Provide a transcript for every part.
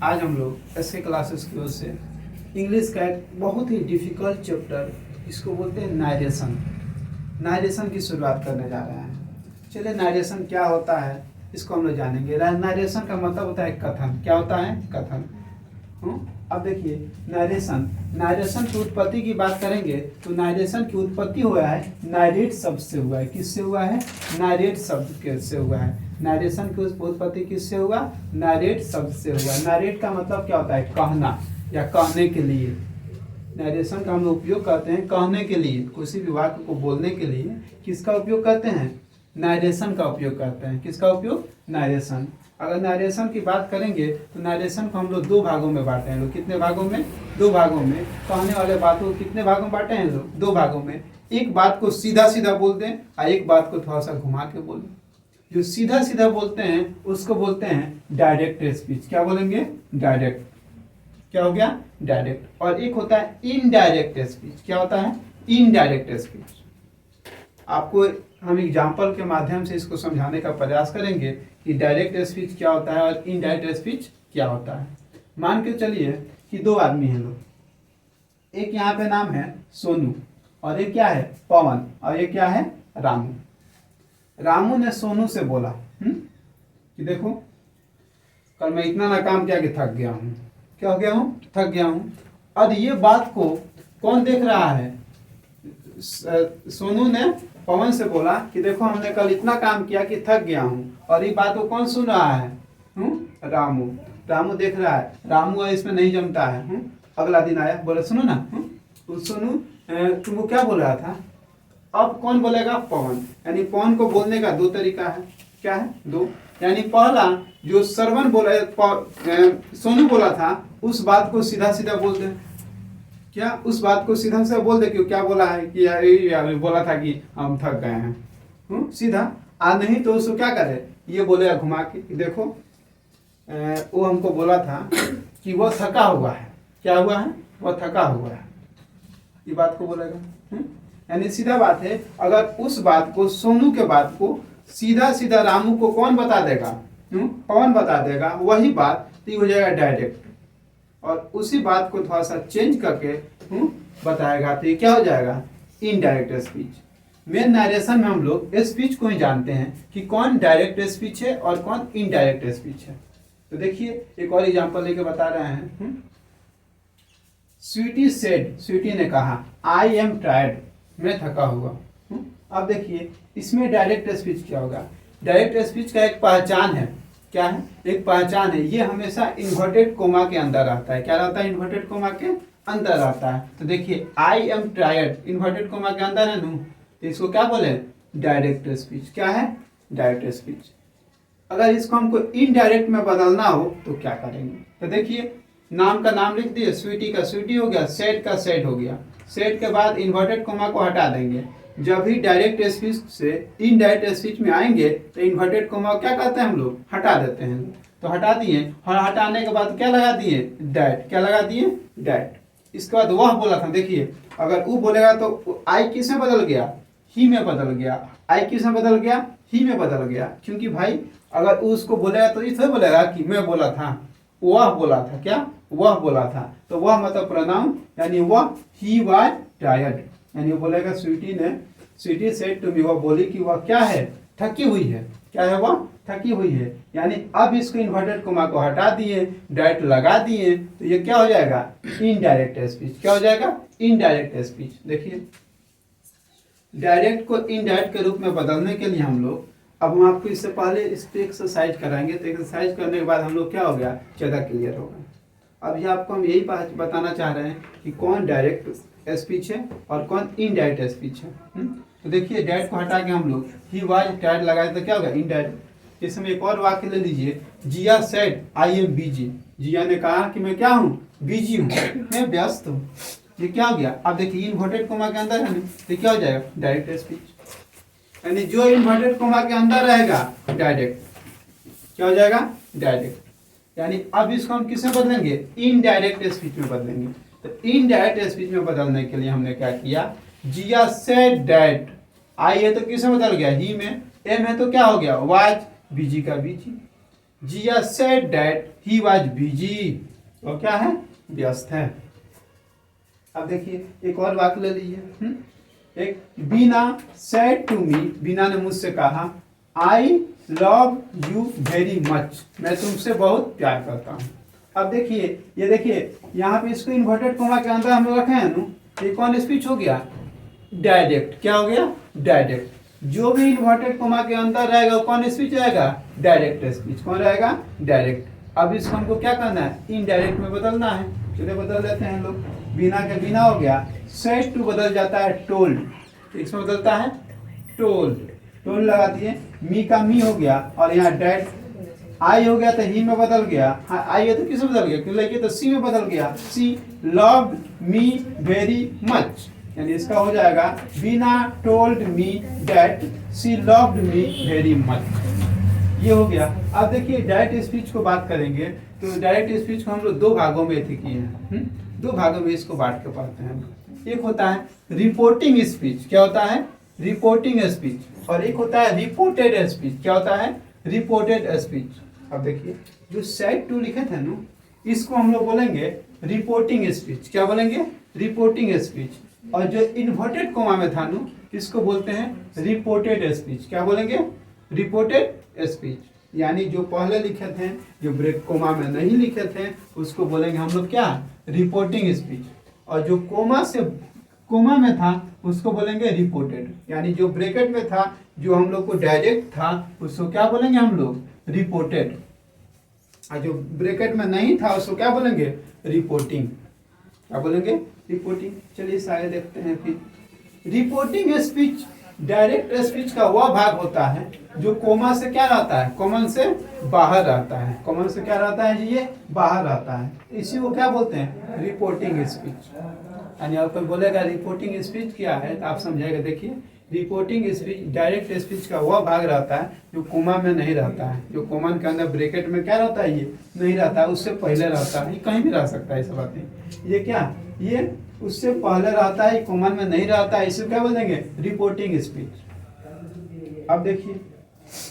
आज हम लोग ऐसे क्लासेस की ओर से इंग्लिश का एक बहुत ही डिफिकल्ट चैप्टर, इसको बोलते हैं नारेशन की शुरुआत करने जा रहे हैं। चलिए, नारेशन क्या होता है इसको हम लोग जानेंगे। नारेशन का मतलब होता है कथन। क्या होता है? कथन। अब देखिए, नारेशन की उत्पत्ति की बात करेंगे तो नारेशन की उत्पत्ति हुआ है नारेट शब्द से हुआ है। किससे हुआ है? नारेट शब्द से हुआ है। नारेशन की उत्पत्ति किससे हुआ? नारेट शब्द से हुआ। नारेट का मतलब क्या होता है? कहना या कहने के लिए। नरेशन का हम लोग उपयोग करते हैं कहने के लिए, किसी भी वाक्य को बोलने के लिए किसका उपयोग करते हैं? नरेशन का उपयोग करते हैं। किसका उपयोग? नरेशन। अगर नरेशन की बात करेंगे तो नरेशन को हम लोग दो भागों में बांटे हैं। लोग कितने भागों में? दो भागों में। कहने वाले बातों को कितने भागों में बांटे हैं लोग? दो भागों में। एक बात को सीधा सीधा बोलते हैं और एक बात को थोड़ा सा घुमा के बोलते हैं। जो सीधा सीधा बोलते हैं उसको बोलते हैं डायरेक्ट स्पीच। क्या बोलेंगे? डायरेक्ट। क्या हो गया? डायरेक्ट। और एक होता है इनडायरेक्ट स्पीच। क्या होता है? Indirect speech. आपको हम एग्जाम्पल के माध्यम से इसको समझाने का प्रयास करेंगे कि डायरेक्ट स्पीच क्या होता है और इनडायरेक्ट स्पीच क्या होता है। मान के चलिए कि दो आदमी हैं लोग, एक यहाँ पे नाम है सोनू और एक क्या है? पवन, और एक क्या है? रामू। रामू ने सोनू से बोला कि देखो, कल मैं इतना ना काम किया कि थक गया हूँ। क्या हो गया हूँ? थक गया हूँ। और ये बात को कौन देख रहा है? सोनू ने पवन से बोला कि देखो, हमने कल इतना काम किया कि थक गया हूँ। और ये बात को कौन सुन रहा है? रामू। रामू देख रहा है। रामू इसमें नहीं जमता है। अगला दिन आया, बोला सुनो ना, सोनू तुमको क्या बोल रहा था? अब कौन बोलेगा? पवन। यानी पवन को बोलने का दो तरीका है। क्या है? दो। यानी पहला, जो श्रवण बोला, सोनू बोला था, उस बात को सीधा सीधा बोल दे। क्या? उस बात को सीधा सीधा बोल दे कि क्या बोला है कि बोला था कि हम थक गए हैं। सीधा। नहीं तो उसको क्या करे? ये बोलेगा घुमा के कि देखो, वो हमको बोला था कि वो थका हुआ है। क्या हुआ है? वो थका हुआ है। ये बात को बोलेगा। यानी सीधा बात है। अगर उस बात को, सोनू के बात को सीधा सीधा रामू को कौन बता देगा? पवन बता देगा। वही बात तो हो जाएगा डायरेक्ट। और उसी बात को थोड़ा सा चेंज करके बताएगा तो ये क्या हो जाएगा? Indirect speech. मेन नरेशन में हम लोग स्पीच को ही जानते हैं कि कौन डायरेक्ट स्पीच है और कौन इनडायरेक्ट स्पीच है। तो देखिए, एक और एग्जांपल लेके बता रहे हैं। स्वीटी सेड, स्वीटी ने कहा, आई एम टायर्ड, मैं थका हुआ। अब देखिए, इसमें डायरेक्ट स्पीच क्या होगा? डायरेक्ट स्पीच का एक पहचान है। क्या है? एक पहचान है। ये हमेशा इन्वर्टेड कोमा के अंदर रहता है। क्या रहता है? इन्वर्टेड कोमा के अंदर रहता है। तो देखिए, I am tired inverted coma के अंदर है नू, तो इसको क्या बोले? Direct speech. क्या है? Direct speech. अगर इसको हमको इनडायरेक्ट में बदलना हो तो क्या करेंगे? तो देखिए, नाम का नाम लिख दिए, स्वीटी का स्वीटी हो गया, सेड का सेड हो गया। सेड के बाद इन्वर्टेड कोमा को हटा देंगे। जब भी डायरेक्ट स्पीच से इनडायरेक्ट स्पीच में आएंगे तो इन्वर्टेड कोमा क्या कहते हैं हम लोग? हटा देते हैं। तो हटा दिए, और हटाने के बाद क्या लगा दिए? डैट। क्या लगा दिए? डैट। इसके बाद वह बोला था। देखिए, अगर वो बोलेगा तो आई किस में बदल गया? ही में बदल गया। आई किस में बदल गया? ही में बदल गया। क्योंकि भाई, अगर उसको बोलेगा तो इसमें बोलेगा कि मैं बोला था, वह बोला था। क्या? वह बोला था। तो वह मतलब प्रोनाउन, यानी वह, ही वाज टायर्ड। यानी वो बोलेगा स्वीटी सेड टू मी, वह बोली कि वह क्या है? थकी हुई है। क्या है? वह थकी हुई है। यानी अब इसको इन्वर्टेड कोमा को हटा दिए, डायरेक्ट लगा दिए, तो ये क्या हो जाएगा? Indirect speech. क्या हो जाएगा? Indirect speech. देखिए, डायरेक्ट को इनडायरेक्ट के रूप में बदलने के लिए हम लोग, अब हम आपको इससे पहले इस पर एक्सरसाइज कराएंगे। तो एक्सरसाइज करने के बाद हम लोग क्या हो गया? ज़्यादा क्लियर होगा। अब ये आपको हम यही बताना चाह रहे हैं कि कौन डायरेक्ट स्पीच है और कौन इनडायरेक्ट स्पीच है। तो देखिए, डायरेक्ट को हटा के हम लोग ही वाज टायर्ड लगाए तो क्या होगा? इनडायरेक्ट। इसमें एक और वाक्य ले लीजिए, जिया सेड आई एम बिजी। जिया ने कहा कि मैं क्या हूँ? बिजी हूँ, मैं व्यस्त हूँ। ये क्या हो गया? अब देखिए, इन्वर्टेड कोमा के अंदर है ना, तो क्या हो जाएगा? Direct speech. यानी जो इन्वर्टेड कोमा के अंदर रहेगा डायरेक्ट। क्या हो जाएगा? डायरेक्ट। यानी अब इसको हम किसमें बदलेंगे? इनडायरेक्ट स्पीच में बदलेंगे। तो इनडायरेक्ट स्पीच में बदलने के लिए हमने क्या किया? जिया सेड दैट, आई है तो किसमें बदल गया? ही में। एम है तो क्या हो गया? वाज, बीजी का busy. Jiya said that he was busy, वो क्या है, व्यस्त है। अब देखिए एक और वाक्य ले लीजिए। एक बीना सेड टू मी, बीना ने मुझसे कहा, I love you very much, मैं तुमसे बहुत प्यार करता हूँ। अब देखिए ये देखिए यहाँ पे इसको इन्वर्टेड कोमा के अंदर हम लोग रखे हैं ना, ये कौन स्पीच हो गया, डायरेक्ट। क्या हो गया, डायरेक्ट। जो भी इन्वर्टेड कोमा के अंदर रहेगा वो कौन स्पीच रहेगा, डायरेक्ट स्पीच। कौन रहेगा, डायरेक्ट। अब इसको हमको क्या करना है, इनडायरेक्ट में बदलना है। चलिए बदल देते हैं हम लोग। बिना के बिना हो गया, सेड टू बदल जाता है टोल्ड, इसमें बदलता है टोल्ड, टोल्ड लगा दिए। मी का मी हो गया और यहाँ डैड, आई हो गया तो ही में बदल गया, आई है तो किस में बदल गया, क्यों लगे तो सी में बदल गया, she loved me very much, यानी इसका हो जाएगा Bina told me that she loved me very much. ये हो गया। अब देखिए डायरेक्ट स्पीच को बात करेंगे तो डायरेक्ट स्पीच को हम लोग दो भागों में किए हैं, दो भागों में इसको बांट के पढ़ते हैं। एक होता है रिपोर्टिंग स्पीच, क्या होता है, रिपोर्टिंग स्पीच, और एक होता है रिपोर्टेड स्पीच, क्या होता है, रिपोर्टेड स्पीच। अब देखिए जो सेड टू लिखे थे ना, इसको हम लोग बोलेंगे रिपोर्टिंग स्पीच, क्या बोलेंगे, रिपोर्टिंग स्पीच। और जो इन्वर्टेड कोमा में था ना, इसको बोलते हैं रिपोर्टेड स्पीच, क्या बोलेंगे, रिपोर्टेड स्पीच। यानी जो पहले लिखे थे, जो ब्रेक कोमा में नहीं लिखे थे, उसको बोलेंगे हम लोग क्या, रिपोर्टिंग स्पीच। और जो कोमा में था उसको बोलेंगे रिपोर्टेड, यानी जो ब्रैकेट में था, जो हम लोग को डायरेक्ट था, उसको क्या बोलेंगे हम लोग, रिपोर्टेड। और जो ब्रैकेट में नहीं था उसको क्या बोलेंगे, रिपोर्टिंग, क्या बोलेंगे, रिपोर्टिंग। चलिए इस आगे देखते हैं फिर। रिपोर्टिंग स्पीच डायरेक्ट स्पीच का वह भाग होता है जो कोमा से क्या रहता है, कॉमन से बाहर रहता है। कॉमन से क्या रहता है जी, ये बाहर रहता है, इसी को क्या बोलते हैं, रिपोर्टिंग स्पीच। यानी आप कोई बोलेगा रिपोर्टिंग स्पीच क्या है तो आप समझाएगा। देखिए रिपोर्टिंग स्पीच डायरेक्ट स्पीच का वह भाग रहता है जो कोमा में नहीं रहता है, जो कॉमन के अंदर ब्रैकेट में क्या रहता है, ये नहीं रहता है, उससे पहले रहता है, ये कहीं भी रह सकता है, ऐसा बात नहीं। ये क्या, ये उससे पहले रहता है, कॉमन में नहीं रहता है, इसे क्या बोलेंगे, रिपोर्टिंग स्पीच। अब देखिए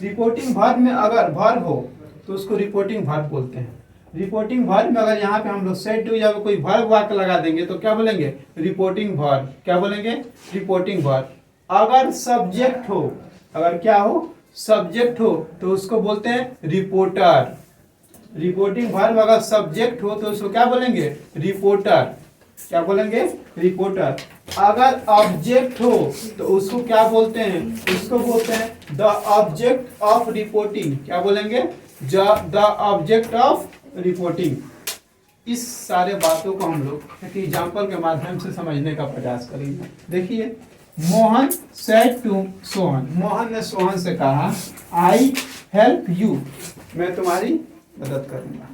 रिपोर्टिंग वर्ब में अगर वर्ब हो तो उसको रिपोर्टिंग वर्ब बोलते हैं। रिपोर्टिंग वर्ब में अगर यहाँ पे हम लोग सेड टू या कोई वर्ब वाक्य लगा देंगे तो क्या बोलेंगे, रिपोर्टिंग वर्ब, क्या बोलेंगे, रिपोर्टिंग वर्ब। अगर सब्जेक्ट हो, अगर क्या हो, सब्जेक्ट हो, तो उसको बोलते हैं रिपोर्टर। रिपोर्टिंग वर्ब अगर सब्जेक्ट हो तो उसको क्या बोलेंगे, रिपोर्टर, क्या बोलेंगे, रिपोर्टर। अगर ऑब्जेक्ट हो तो उसको क्या बोलते हैं, उसको बोलते हैं द ऑब्जेक्ट ऑफ रिपोर्टिंग, क्या बोलेंगे, द ऑब्जेक्ट ऑफ रिपोर्टिंग। इस सारे बातों को हम लोग एक एग्जाम्पल के माध्यम से समझने का प्रयास करेंगे। देखिए मोहन सेड टू सोहन, मोहन ने सोहन से कहा, आई हेल्प यू, मैं तुम्हारी मदद करूंगा।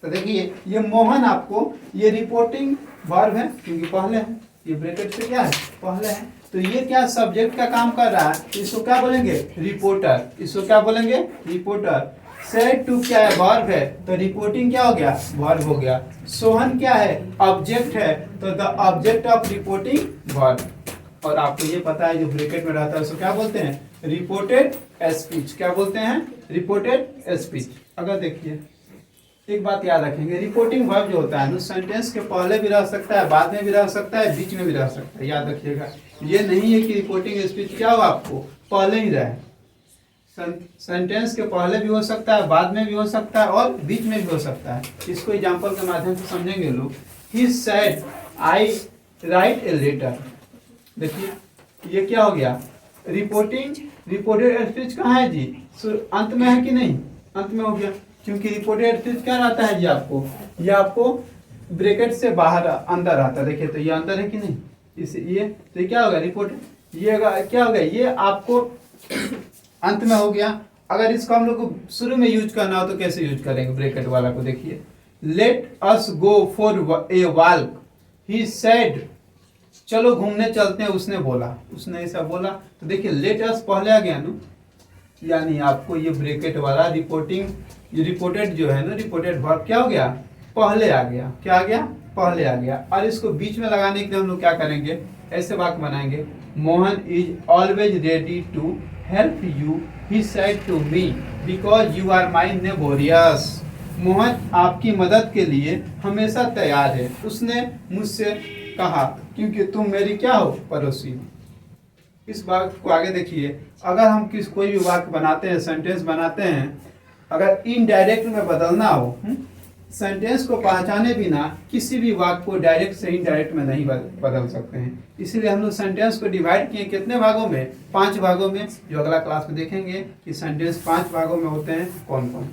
तो देखिए ये मोहन आपको, ये रिपोर्टिंग वर्ब है क्योंकि पहले है, ये ब्रैकेट से क्या है, पहले है, तो ये क्या सब्जेक्ट का काम कर रहा है, इसको क्या बोलेंगे, रिपोर्टर, इसको क्या बोलेंगे, रिपोर्टर। सेड टू क्या है, वर्ब है, तो रिपोर्टिंग क्या हो गया, वर्ब हो गया। सोहन क्या है, ऑब्जेक्ट है, तो the object of reporting verb. और आपको ये पता है जो ब्रैकेट में रहता है उसको क्या बोलते हैं, रिपोर्टेड स्पीच, क्या बोलते हैं, रिपोर्टेड स्पीच। अगर देखिए एक बात याद रखेंगे, रिपोर्टिंग वर्ब जो होता है ना, सेंटेंस के पहले भी रह सकता है, बाद में भी रह सकता है, बीच में भी रह सकता है, याद रखिएगा। ये नहीं है कि रिपोर्टिंग स्पीच क्या हो, आपको पहले ही रहे, सेंटेंस के पहले भी हो सकता है, बाद में भी हो सकता है और बीच में भी हो सकता है। इसको एग्जांपल के माध्यम से समझेंगे लोग। He said I write a letter, देखिए ये क्या हो गया, रिपोर्टिंग, रिपोर्टेड स्पीच कहाँ है जी, अंत में है कि नहीं, अंत में हो गया, क्योंकि रिपोर्टेड स्पीच क्या रहता है जी, आपको ये आपको ब्रैकेट से बाहर अंदर आता है। देखिए तो ये अंदर है कि नहीं, इस ये तो ये क्या होगा, रिपोर्टेड, ये क्या होगा, ये आपको अंत में हो गया। अगर इसको हम लोग को शुरू में यूज करना हो तो कैसे यूज करेंगे ब्रैकेट वाला को, देखिए let us go for a walk, he said, चलो घूमने चलते हैं, उसने बोला, उसने ऐसा बोला। तो देखिए लेट अस पहले आ गया ना, यानी आपको ये ब्रैकेट वाला रिपोर्टिंग, ये रिपोर्टेड जो है ना, रिपोर्टेड वर्ब क्या हो गया, पहले आ गया, क्या आ गया, पहले आ गया। और इसको बीच में लगाने के लिए हम लोग क्या करेंगे, ऐसे वाक्य बनाएंगे, Mohan is always ready to help you, he said to me, because you are my neighbours. Mohan आपकी मदद के लिए हमेशा तैयार है, उसने मुझसे कहा, क्योंकि तुम मेरी क्या हो, पड़ोसी हो। इस बात को आगे देखिए, अगर हम कोई भी वाक्य बनाते हैं, सेंटेंस बनाते हैं, अगर इनडायरेक्ट में बदलना हो, सेंटेंस को पहचाने बिना किसी भी वाक्य को डायरेक्ट से इनडायरेक्ट में नहीं बदल सकते हैं। इसीलिए हम लोग सेंटेंस को डिवाइड किए कितने भागों में, 5 भागों में, जो अगला क्लास में देखेंगे कि सेंटेंस 5 भागों में होते हैं कौन कौन।